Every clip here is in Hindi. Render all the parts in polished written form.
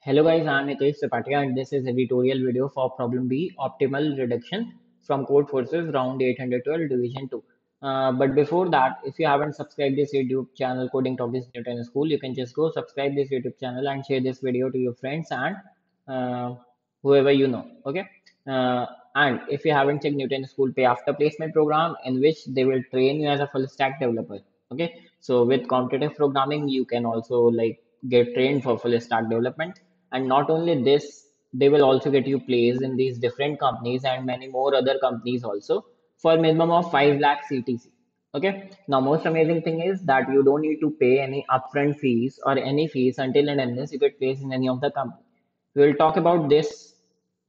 Hello guys, I'm Hitesh Sapatia and this is a tutorial video for problem B, optimal reduction from code forces round 812 division 2. But before that, if you haven't subscribed this YouTube channel Coding Topics Newton School, you can just go subscribe this YouTube channel and share this video to your friends and uh, whoever you know. Okay. And if you haven't checked Newton School Pay After Placement program in which they will train you as a full stack developer. Okay. So with competitive programming, you can also get trained for full stack development, and not only this, they will also get you placed in these different companies and many more other companies also for minimum of 5 lakh CTC. Okay. Now, most amazing thing is that you don't need to pay any upfront fees or any fees until and unless you get placed in any of the company. We will talk about this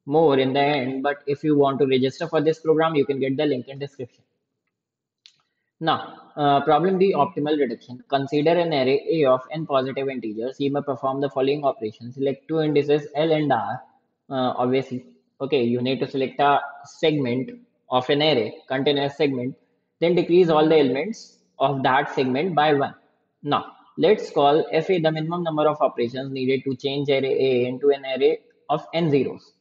more in the end, but if you want to register for this program, you can get the link in description. Now, problem B, optimal reduction. Consider an array A of n positive integers. You may perform the following operations. Select two indices L and R. Obviously, okay, you need to select a segment of an array, continuous segment, then decrease all the elements of that segment by 1. Now, let's call FA the minimum number of operations needed to change array A into an array of n zeros.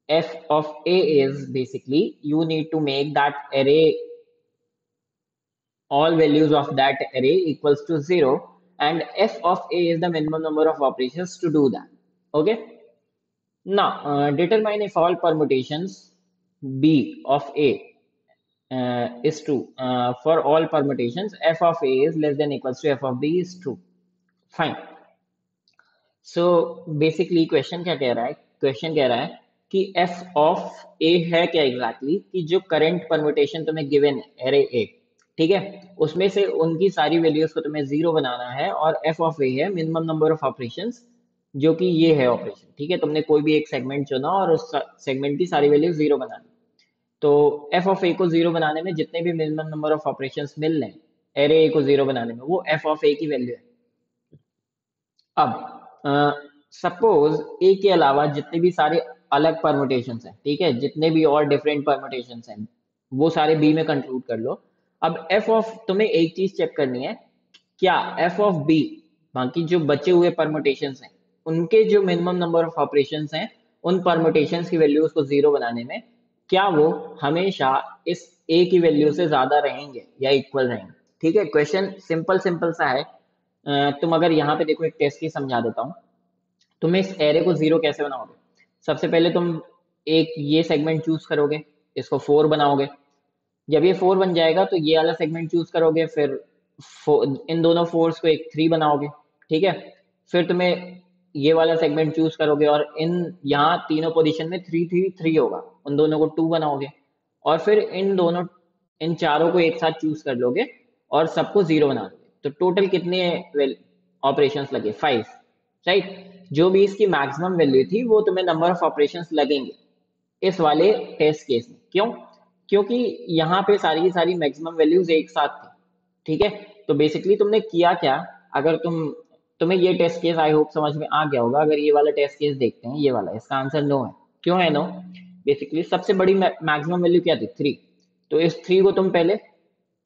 F of A is basically you need to make that array all values of that array equals to 0, and f of a is the minimum number of operations to do that. Okay. Now, determine if all permutations b of a is true. For all permutations f of a is less than equals to f of b is true. Fine. So basically question क्या कह रहा है? क्वेश्चन कह रहा है कि एफ ऑफ ए है क्या एग्जैक्टली कि जो करंट परमुटेशन तुम्हें गिवन है एरे ए, ठीक है, उसमें से उनकी सारी वैल्यूज को तुम्हें जीरो बनाना है, और एफ ऑफ ए है मिनिमम नंबर ऑफ ऑपरेशंस, जो कि ये है ऑपरेशन, ठीक है। तुमने कोई भी एक सेगमेंट चुना और उस सेगमेंट की सारी वैल्यूज जीरो बनानी। तो एफ ऑफ ए को जीरो बनाने में जितने भी मिनिमम नंबर ऑफ ऑपरेशंस मिल रहे हैं एरे ए को जीरो बनाने में, वो एफ ऑफ ए की वैल्यू है। अब सपोज ए के अलावा जितने भी सारे अलग परमुटेशंस हैं, ठीक है, जितने भी और डिफरेंट परमुटेशंस हैं वो सारे बी में कंक्लूड कर लो। अब एफ ऑफ तुम्हें एक चीज चेक करनी है, क्या एफ ऑफ बी बाकी जो बचे हुए परमुटेशंस हैं उनके जो मिनिमम नंबर ऑफ ऑपरेशंस हैं उन परमुटेशंस की वैल्यूज को जीरो बनाने में क्या वो हमेशा इस ए की वैल्यू से ज्यादा रहेंगे या इक्वल रहेंगे। ठीक है, क्वेश्चन सिंपल सिंपल सा है। तुम अगर यहाँ पे देखो, एक टेस्ट की समझा देता हूँ। तुम इस एरे को जीरो कैसे बनाओगे? सबसे पहले तुम एक ये सेगमेंट चूज करोगे, इसको 4 बनाओगे। जब ये 4 बन जाएगा तो ये वाला सेगमेंट चूज करोगे, फिर इन दोनों फोर्स को एक 3 बनाओगे, ठीक है। फिर तुम्हें ये वाला सेगमेंट चूज करोगे और इन यहाँ तीनों पोजीशन में 3 3 3 होगा, उन दोनों को 2 बनाओगे, और फिर इन चारों को एक साथ चूज कर लोगे और सबको जीरो बना दोगे। तो टोटल कितने ऑपरेशंस लगे? 5, राइट। जो भी इसकी मैक्सिमम वैल्यू थी वो तुम्हें नंबर ऑफ ऑपरेशंस लगेंगे इस वाले टेस्ट केस में। क्यों? क्योंकि यहाँ पे सारी की सारी मैक्सिमम वैल्यूज एक साथ थी, ठीक है। तो बेसिकली तुमने किया क्या, अगर तुम्हें ये टेस्ट केस आई होप समझ में आ गया होगा। अगर ये वाला टेस्ट केस देखते हैं, ये वाला, इसका आंसर नो है। क्यों है नो? बेसिकली सबसे बड़ी मैक्सिमम वैल्यू क्या थी? 3। तो इस 3 को तुम पहले,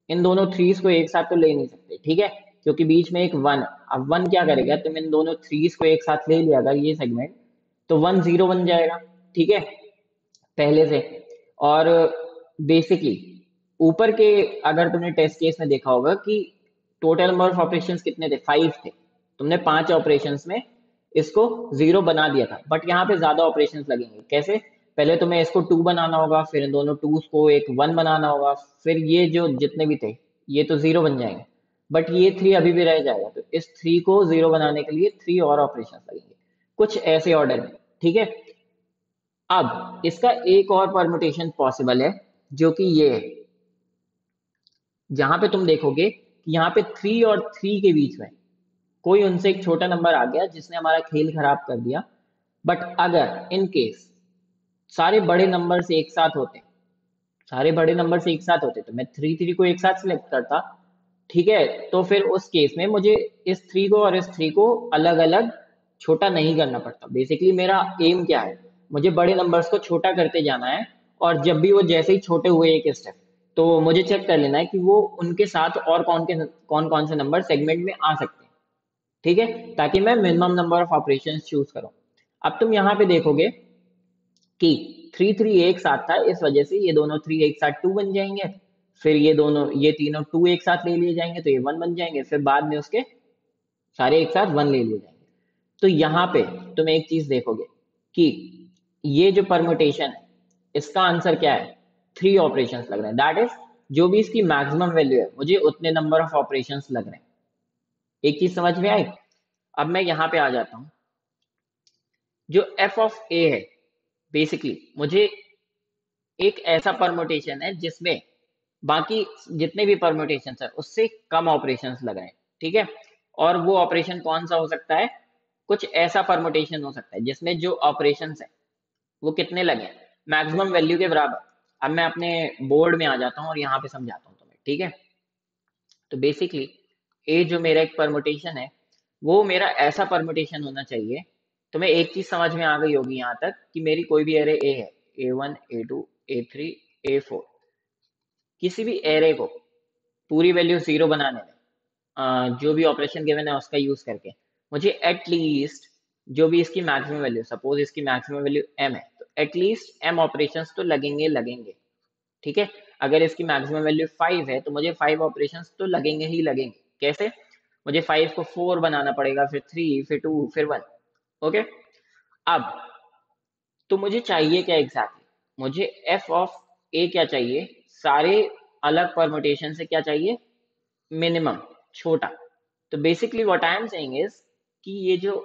इन दोनों थ्रीज को एक साथ तो ले नहीं सकते, ठीक है, क्योंकि बीच में एक 1। अब 1 क्या करेगा? तुम इन दोनों थ्रीज को एक साथ ले लिया अगर ये सेगमेंट, तो 1 0 बन जाएगा, ठीक है, पहले से। और बेसिकली ऊपर के, अगर तुमने टेस्ट केस में देखा होगा कि टोटल नंबर ऑफ ऑपरेशंस कितने थे? 5 थे। तुमने 5 ऑपरेशंस में इसको जीरो बना दिया था, बट यहाँ पे ज्यादा ऑपरेशंस लगेंगे। कैसे? पहले तुम्हें इसको 2 बनाना होगा, फिर इन दोनों 2s को एक 1 बनाना होगा, फिर ये जो जितने भी थे ये तो जीरो बन जाएंगे, बट ये 3 अभी भी रह जाएगा। तो इस 3 को जीरो बनाने के लिए 3 और ऑपरेशंस लगेंगे, कुछ ऐसे ऑर्डर में, ठीक है। अब इसका एक और परमुटेशन पॉसिबल है, जो कि ये है, जहां पे तुम देखोगे कि यहाँ पे 3 और 3 के बीच में कोई उनसे एक छोटा नंबर आ गया जिसने हमारा खेल खराब कर दिया। बट अगर इन केस सारे बड़े नंबर एक साथ होते, सारे बड़े नंबर एक साथ होते, तो मैं 3 3 को एक साथ सिलेक्ट करता, ठीक है। तो फिर उस केस में मुझे इस 3 को और इस 3 को अलग अलग छोटा नहीं करना पड़ता। बेसिकली मेरा एम क्या है? मुझे बड़े नंबर्स को छोटा करते जाना है, और जब भी वो जैसे ही छोटे हुए एक स्टेप, तो मुझे चेक कर लेना है कि वो उनके साथ और कौन कौन से नंबर सेगमेंट में आ सकते हैं। ठीक है, ताकि मैं minimum number of operations choose करूं। अब तुम यहाँ पे देखोगे कि 3 3 एक साथ था, इस वजह से ये दोनों 3 एक साथ 2 बन जाएंगे, फिर ये तीनों 2 एक साथ ले लिए जाएंगे तो ये 1 बन जाएंगे, फिर बाद में उसके सारे एक साथ 1 ले लिए जाएंगे। तो यहाँ पे तुम एक चीज देखोगे कि ये जो परमुटेशन है इसका आंसर क्या है, 3 ऑपरेशंस लग रहे हैं, दैट इज जो भी इसकी मैक्सिमम वैल्यू है मुझे उतने नंबर ऑफ ऑपरेशंस लग रहे हैं। एक चीज समझ में आई। अब मैं यहाँ पे आ जाता हूँ, जो एफ ऑफ ए है, बेसिकली मुझे एक ऐसा परमुटेशन है जिसमें बाकी जितने भी परम्यूटेशन है उससे कम ऑपरेशंस लग रहे हैं, ठीक है। और वो ऑपरेशन कौन सा हो सकता है, कुछ ऐसा परम्यूटेशन हो सकता है जिसमें जो ऑपरेशंस है वो कितने लगे, मैक्सिमम वैल्यू के बराबर। अब मैं अपने बोर्ड में आ जाता हूँ और यहाँ पे समझाता हूँ तुम्हें, ठीक है। तो बेसिकली ए जो मेरा एक परम्यूटेशन है वो मेरा ऐसा परम्यूटेशन होना चाहिए, तुम्हें एक चीज समझ में आ गई होगी यहाँ तक कि मेरी कोई भी एरे ए है, A1 A2 A3 A4, किसी भी एरे को पूरी वैल्यू जीरो बनाने में जो भी ऑपरेशन गिवन है उसका यूज करके मुझे एटलीस्ट जो भी इसकी मैक्सिमम वैल्यू, सपोज इसकी मैक्सिमम वैल्यू m है, तो एटलीस्ट m ऑपरेशंस तो लगेंगे लगेंगे, ठीक है। अगर इसकी मैक्सिमम वैल्यू 5 है तो मुझे 5 ऑपरेशंस तो लगेंगे ही लगेंगे। कैसे, मुझे 5 को 4 बनाना पड़ेगा, फिर 3, फिर 2, फिर 1। ओके। अब तो मुझे चाहिए क्या एग्जैक्टली मुझे एफ ऑफ ए क्या चाहिए, सारे अलग परमुटेशन से क्या चाहिए, मिनिमम, छोटा। तो basically what I am saying is कि ये जो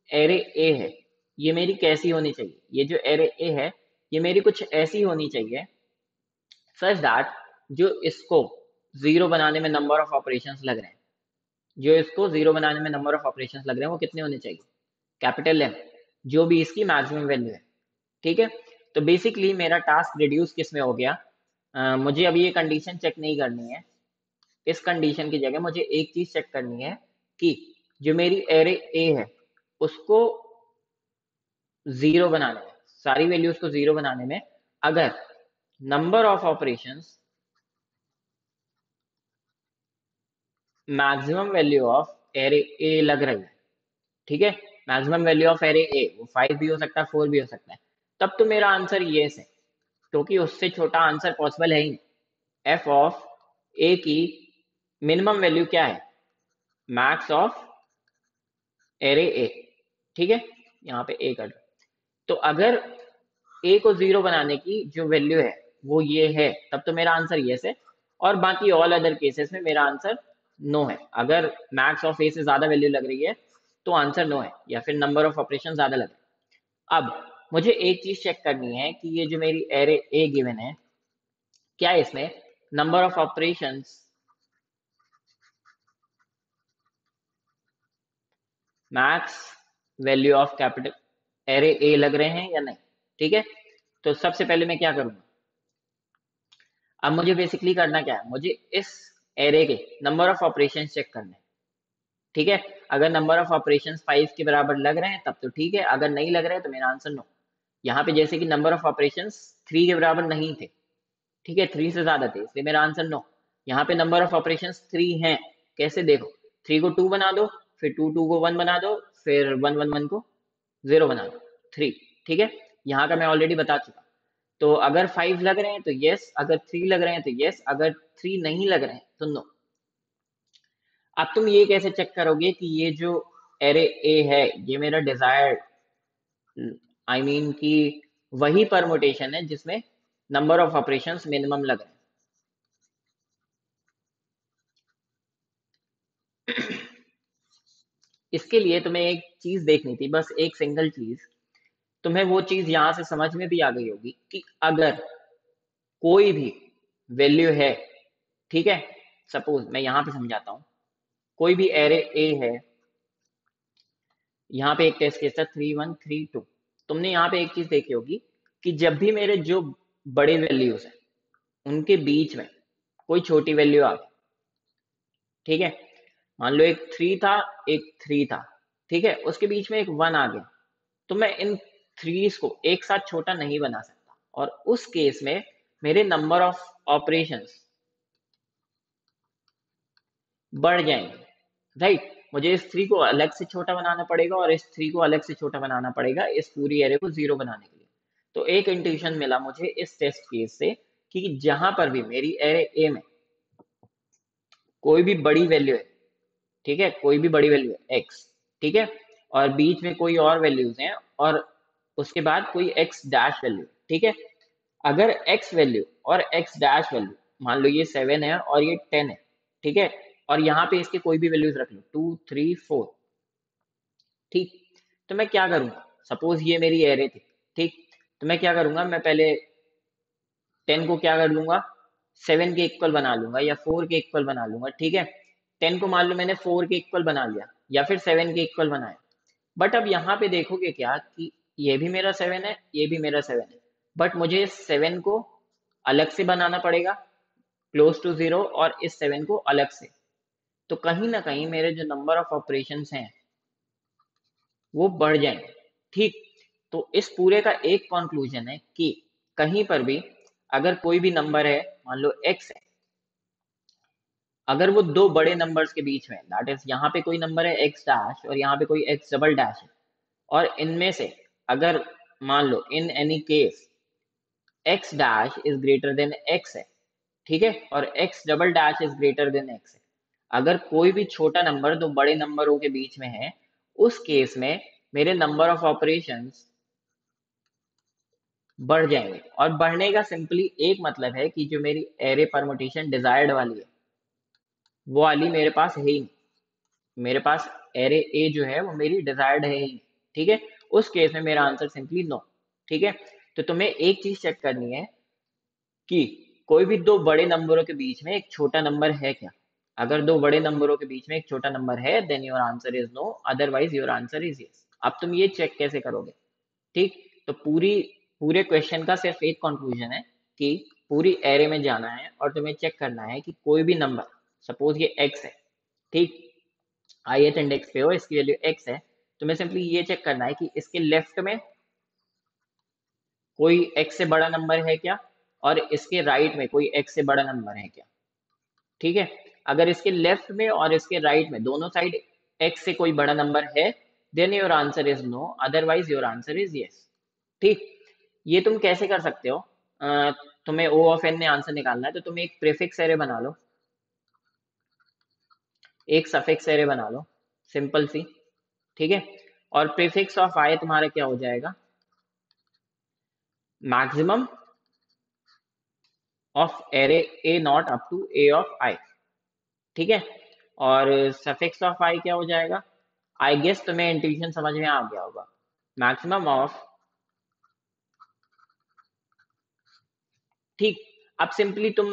एरे ए है ये मेरी कैसी होनी चाहिए, ये जो एरे ए है ये मेरी कुछ ऐसी होनी चाहिए सच दैट जो इसको जीरो बनाने में नंबर ऑफ ऑपरेशंस लग रहे हैं, जो इसको जीरो बनाने में नंबर ऑफ ऑपरेशंस लग रहे हैं वो कितने होने चाहिए, कैपिटल एम, जो भी इसकी मैक्सिमम वैल्यू है, ठीक है। तो बेसिकली मेरा टास्क रिड्यूस किस में हो गया, मुझे अभी ये कंडीशन चेक नहीं करनी है, इस कंडीशन की जगह मुझे एक चीज चेक करनी है कि जो मेरी एरे ए है उसको जीरो बनाने में, सारी वैल्यूज को जीरो बनाने में अगर number of operations maximum value of array A लग रही है, ठीक है, maximum value of array A वो 5 भी हो सकता है 4 भी हो सकता है, तब तो मेरा आंसर ये है, क्योंकि उससे छोटा आंसर पॉसिबल है ही नहीं। एफ ऑफ ए की मिनिमम वैल्यू क्या है, मैक्स ऑफ एरे ए, ठीक है, यहाँ पे ए कर दो। तो अगर ए को जीरो बनाने की जो वैल्यू है वो ये है, तब तो मेरा आंसर ये है, और बाकी ऑल अदर केसेस में मेरा आंसर नो है। अगर मैक्स ऑफ ए से ज्यादा वैल्यू लग रही है तो आंसर नो है, या फिर नंबर ऑफ ऑपरेशन ज्यादा लग रहा है। अब मुझे एक चीज चेक करनी है कि ये जो मेरी एरे ए गिवन है क्या इसमें number of operations max value of capital array A लग रहे हैं या नहीं, ठीक है। तो सबसे पहले मैं क्या करूंगा, अब मुझे बेसिकली करना क्या है, मुझे इस एरे के नंबर ऑफ ऑपरेशंस चेक करने हैं, ठीक है। अगर नंबर ऑफ ऑपरेशंस 5 के बराबर लग रहे हैं तब तो ठीक है, अगर नहीं लग रहे हैं तो मेरा आंसर नो। यहाँ पे जैसे कि नंबर ऑफ ऑपरेशंस 3 के बराबर नहीं थे, ठीक है, 3 से ज्यादा थे, इसलिए मेरा आंसर नो। यहाँ पे नंबर ऑफ ऑपरेशंस 3 हैं, कैसे देखो, 3 को 2 बना दो, फिर 2 2 को 1 बना दो, फिर 1 1 1 को 0 बना दो, 3, ठीक है। यहाँ का मैं ऑलरेडी बता चुका। तो अगर 5 लग रहे हैं तो यस, अगर 3 लग रहे हैं तो यस, अगर 3 नहीं लग रहे हैं तो नो। अब तुम ये कैसे चेक करोगे कि ये जो एरे ए है ये मेरा डिजायर्ड, आई मीन कि वही परमुटेशन है जिसमें नंबर ऑफ ऑपरेशंस मिनिमम लग रहे हैं। इसके लिए तुम्हें एक चीज देखनी थी, बस एक सिंगल चीज, तुम्हें वो चीज यहां से समझ में भी आ गई होगी कि अगर कोई भी वैल्यू है, ठीक है, सपोज मैं यहां पे समझाता हूं, कोई भी एरे ए है, यहाँ पे एक टेस्ट केस था 3 1 3 2, तुमने यहाँ पे एक चीज देखी होगी कि जब भी मेरे जो बड़े वैल्यूज हैं उनके बीच में कोई छोटी वैल्यू आ गई, ठीक है, मान लो एक 3 था, एक 3 था, ठीक है, उसके बीच में एक 1 आ गया, तो मैं इन थ्रीज को एक साथ छोटा नहीं बना सकता, और उस केस में मेरे नंबर ऑफ ऑपरेशंस बढ़ जाएंगे, राइट। मुझे इस 3 को अलग से छोटा बनाना पड़ेगा और इस 3 को अलग से छोटा बनाना पड़ेगा इस पूरी एरे को 0 बनाने के लिए। तो एक इंट्यूशन मिला मुझे इस टेस्ट केस से कि जहां पर भी मेरी एरे ए में कोई भी बड़ी वैल्यू है, ठीक है, कोई भी बड़ी वैल्यू है x, ठीक है, और बीच में कोई और वैल्यूज हैं और उसके बाद कोई x डैश वैल्यू, ठीक है, अगर x वैल्यू और x डैश वैल्यू, मान लो ये 7 है और ये 10 है, ठीक है, और यहाँ पे इसके कोई भी वैल्यूज रख लो 2 3 4, ठीक, तो मैं क्या करूंगा, सपोज ये मेरी एरे थी, ठीक, तो मैं क्या करूंगा, मैं पहले 10 को क्या कर लूंगा, 7 के इक्वल बना लूंगा या 4 के इक्वल बना लूंगा, ठीक है, 10 को मान लो मैंने 4 के इक्वल बना लिया या फिर 7 के इक्वल बनाया, बट अब यहाँ पे देखोगे क्या कि ये भी मेरा 7 है, ये भी मेरा 7 है, बट मुझे इस 7 को अलग से बनाना पड़ेगा क्लोज टू 0 और इस 7 को अलग से, तो कहीं ना कहीं मेरे जो नंबर ऑफ ऑपरेशंस हैं वो बढ़ जाएंगे, ठीक, तो इस पूरे का एक कंक्लूजन है कि कहीं पर भी अगर कोई भी नंबर है, मान लो x है, अगर वो दो बड़े नंबर्स के बीच में, दैट इज यहाँ पे कोई नंबर है x डैश और यहाँ पे कोई x डबल डैश है, और इनमें से अगर मान लो in any case x dash is greater than x है, ठीक है, और x double dash is greater than x है, अगर कोई भी छोटा नंबर दो बड़े नंबरों के बीच में है, उस केस में मेरे नंबर ऑफ ऑपरेशंस बढ़ जाएंगे, और बढ़ने का सिंपली एक मतलब है कि जो मेरी एरे परमुटेशन डिजायर्ड वाली है वो वाली मेरे पास है ही नहीं, मेरे पास एरे ए जो है वो मेरी डिजायर्ड है ही नहीं, ठीक है, उस केस में मेरा आंसर सिंपली नो, ठीक है, तो तुम्हें एक चीज चेक करनी है कि कोई भी दो बड़े नंबरों के बीच में एक छोटा नंबर है क्या, अगर दो बड़े नंबरों के बीच में एक छोटा नंबर है then your answer is no, otherwise your answer is yes. अब तुम ये चेक कैसे करोगे, ठीक, तो पूरे क्वेश्चन का सिर्फ एक कंक्लूजन है कि पूरी एरे में जाना है और तुम्हें चेक करना है कि कोई भी नंबर, सपोज ये x है, ठीक, ith इंडेक्स पे हो, इसकी वैल्यू x है, तुम्हें सिंपली ये चेक करना है कि इसके लेफ्ट में कोई x से बड़ा नंबर है क्या और इसके राइट में कोई x से बड़ा नंबर है क्या, ठीक है, अगर इसके लेफ्ट में और इसके राइट में दोनों साइड x से कोई बड़ा नंबर है then your answer is no, otherwise your answer is yes, ठीक, ये तुम कैसे कर सकते हो, तुम्हें O ऑफ n में आंसर निकालना है तो तुम एक प्रीफिक्स एरे बना लो, एक सफिक्स एरे बना लो, सिंपल सी, ठीक है, और प्रीफिक्स ऑफ i तुम्हारा क्या हो जाएगा, maximum of array a not up to a of i, ठीक है, और सफिक्स ऑफ i क्या हो जाएगा, आई गेस तुम्हें इंट्यूशन समझ में आ गया होगा, मैक्सिमम ऑफ, ठीक, अब सिंपली तुम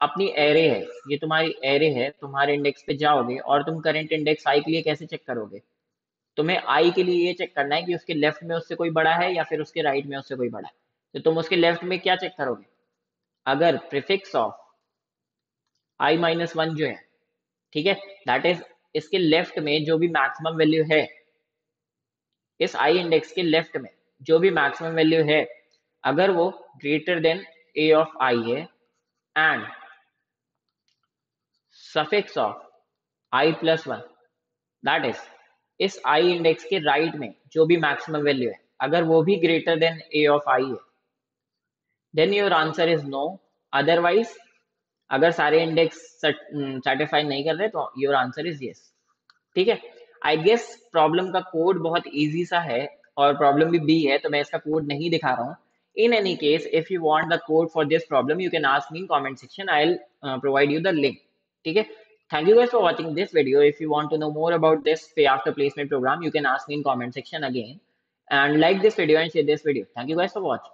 अपनी एरे है, ये तुम्हारी एरे है, तुम्हारे इंडेक्स पे जाओगे और तुम करंट इंडेक्स आई के लिए कैसे चेक करोगे, तुम्हें आई के लिए ये चेक करना है कि उसके लेफ्ट में उससे कोई बड़ा है या फिर उसके राइट में उससे कोई बड़ा है, तो तुम उसके लेफ्ट में क्या चेक करोगे, अगर prefix of I minus one जो है, ठीक है, दैट इज इसके लेफ्ट में जो भी मैक्सिमम वैल्यू है, इस आई इंडेक्स के लेफ्ट में जो भी मैक्सिमम वैल्यू है, अगर वो greater than A of I है and suffix of I plus one, that is इस आई इंडेक्स के राइट में जो भी मैक्सिमम वैल्यू है अगर वो भी greater than A of I है then your answer is no, otherwise अगर सारे इंडेक्स सेटिस्फाई नहीं कर रहे तो योर आंसर इज यस, ठीक है, आई गेस प्रॉब्लम का कोड बहुत इजी सा है और प्रॉब्लम भी बी है तो मैं इसका कोड नहीं दिखा रहा हूँ, इन any case if you want the code for this problem you can ask me in comment section, I will provide you the link, ठीक है, thank you guys for watching this video. If you want to know more about this pay after placement program you can ask me in comment section again, and like this video and share this video. Thank you guys for watching.